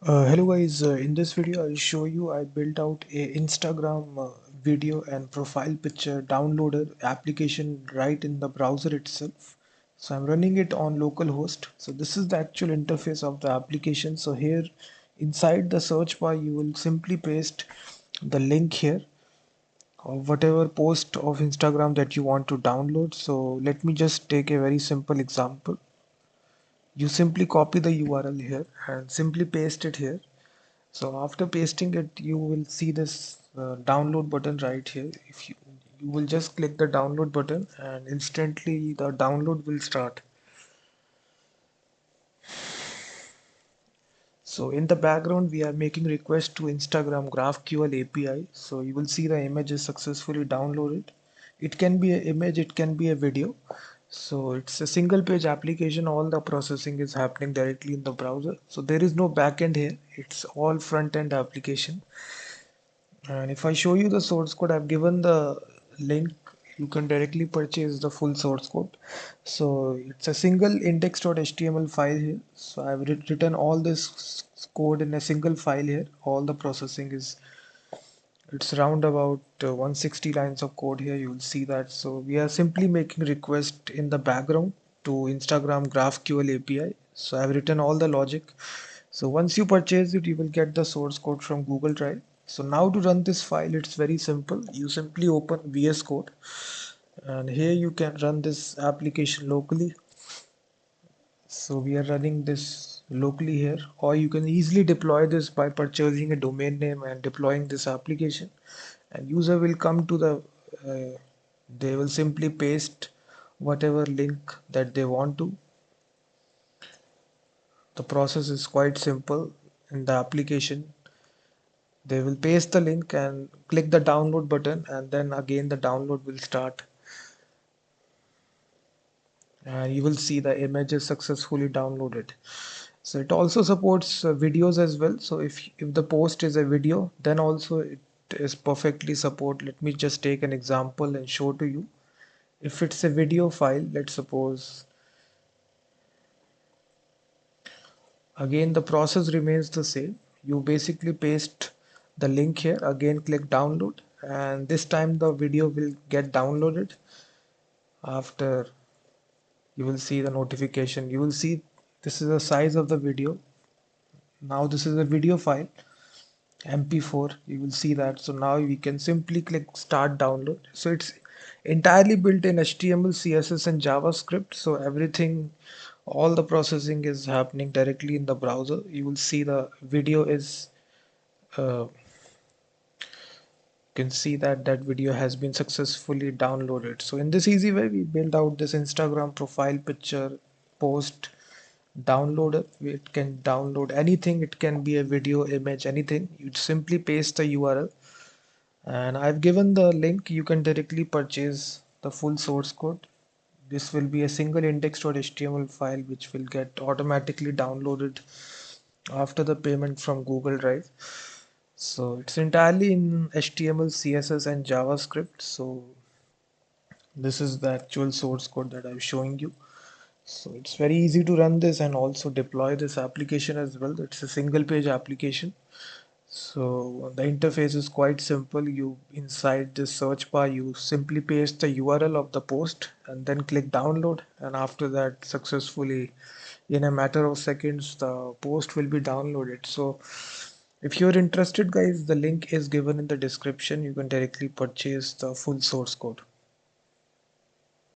Hello guys, in this video I'll show you I built out a Instagram video and profile picture downloader application right in the browser itself. So I'm running it on localhost. So this is the actual interface of the application. So here inside the search bar you will simply paste the link here of whatever post of Instagram that you want to download. So let me just take a very simple example. You simply copy the URL here and simply paste it here. So after pasting it, you will see this download button right here. If you will just click the download button and instantly the download will start. So in the background, we are making request to Instagram GraphQL API. So you will see the image is successfully downloaded. It can be an image, it can be a video. So it's a single page application. All the processing is happening directly in the browser. So there is no backend here. It's all front end application. And if I show you the source code, I've given the link. You can directly purchase the full source code. So it's a single index.html file here. So I've written all this code in a single file here. All the processing is, it's around about 160 lines of code here. You'll see that. So we are simply making request in the background to Instagram GraphQL API. So I've written all the logic. So once you purchase it, you will get the source code from Google Drive. So now to run this file, it's very simple. You simply open VS Code and here you can run this application locally. So we are running this locally here, or you can easily deploy this by purchasing a domain name and deploying this application. And user will come to the, they will simply paste whatever link that they want to. The process is quite simple in the application. They will paste the link and click the download button, and then again the download will start. And you will see the image is successfully downloaded. So it also supports videos as well. So if the post is a video, then also it is perfectly support. Let me just take an example and show to you. If it's a video file, let's suppose, again the process remains the same. You basically paste the link here, again click download, and this time the video will get downloaded. After, you will see the notification, you will see this is the size of the video. Now this is a video file, MP4, you will see that. So now we can simply click start download. So it's entirely built in HTML, CSS and JavaScript. So everything, all the processing is happening directly in the browser. You will see the video is, you can see that that video has been successfully downloaded. So in this easy way, we build out this Instagram profile picture post downloader. It can download anything. It can be a video, image, anything. You simply paste the URL, and I've given the link. You can directly purchase the full source code. This will be a single index.html file which will get automatically downloaded after the payment from Google Drive. So it's entirely in HTML, CSS and JavaScript. So this is the actual source code that I'm showing you. So it's very easy to run this and also deploy this application as well. It's a single page application. So the interface is quite simple. You, inside this search bar, you simply paste the URL of the post and then click download, and after that successfully in a matter of seconds the post will be downloaded. So if you're interested guys, the link is given in the description. You can directly purchase the full source code.